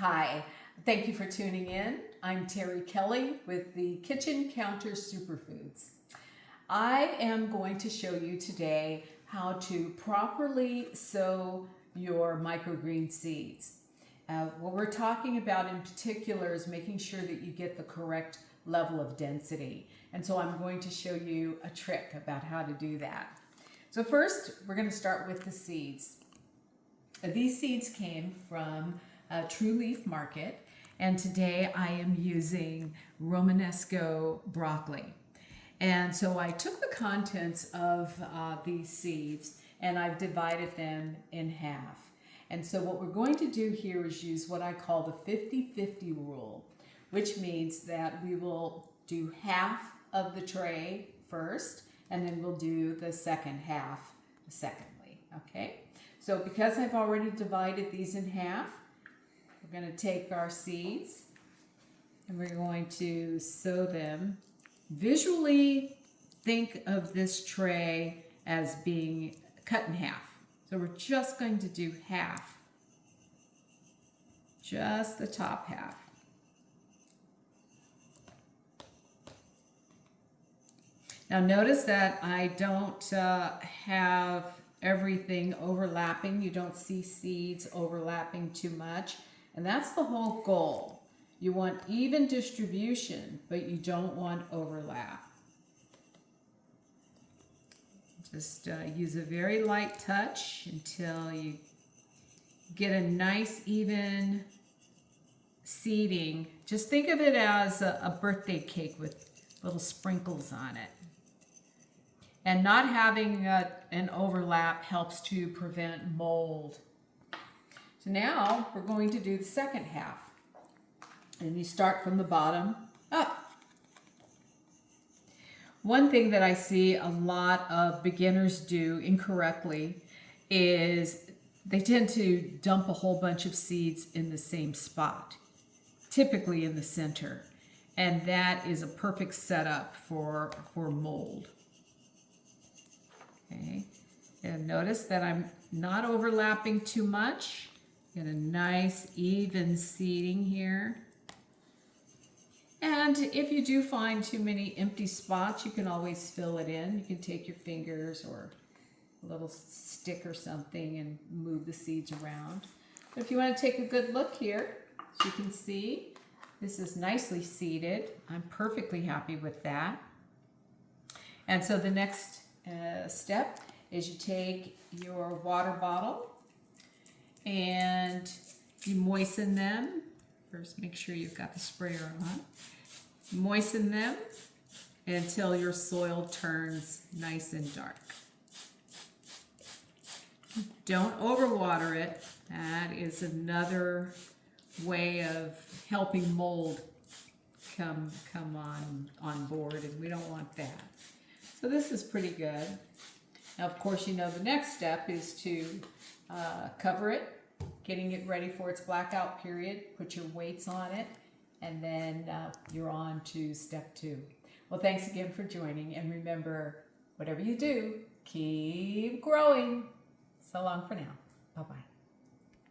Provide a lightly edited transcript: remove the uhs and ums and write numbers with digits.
Hi, thank you for tuning in. I'm Terry Kelly with the Kitchen Counter Superfoods. I am going to show you today how to properly sow your microgreen seeds. What we're talking about in particular is making sure that you get the correct level of density. And so I'm going to show you a trick about how to do that. So first, we're going to start with the seeds. These seeds came from True Leaf Market, and today I am using Romanesco broccoli. And so I took the contents of these seeds and I've divided them in half. And so what we're going to do here is use what I call the 50-50 rule, which means that we will do half of the tray first, and then we'll do the second half secondly, okay? So because I've already divided these in half, we're going to take our seeds and we're going to sow them. Visually think of this tray as being cut in half. So we're just going to do half, just the top half. Now notice that I don't have everything overlapping. You don't see seeds overlapping too much. And that's the whole goal. You want even distribution, but you don't want overlap. Just use a very light touch until you get a nice even seeding. Just think of it as a birthday cake with little sprinkles on it. And not having an overlap helps to prevent mold. So now we're going to do the second half. And you start from the bottom up. One thing that I see a lot of beginners do incorrectly is they tend to dump a whole bunch of seeds in the same spot, typically in the center. And that is a perfect setup for mold. Okay, and notice that I'm not overlapping too much. Get a nice even seeding here. And if you do find too many empty spots, you can always fill it in. You can take your fingers or a little stick or something and move the seeds around. But if you want to take a good look here, as you can see, this is nicely seeded. I'm perfectly happy with that. And so the next step is you take your water bottle and you moisten them. First, make sure you've got the sprayer on. Moisten them until your soil turns nice and dark. Don't overwater it. That is another way of helping mold come on board, and we don't want that. So this is pretty good. Now, of course, you know the next step is to cover it, getting it ready for its blackout period, put your weights on it, and then you're on to step 2. Well, thanks again for joining, and remember, whatever you do, keep growing. So long for now. Bye-bye.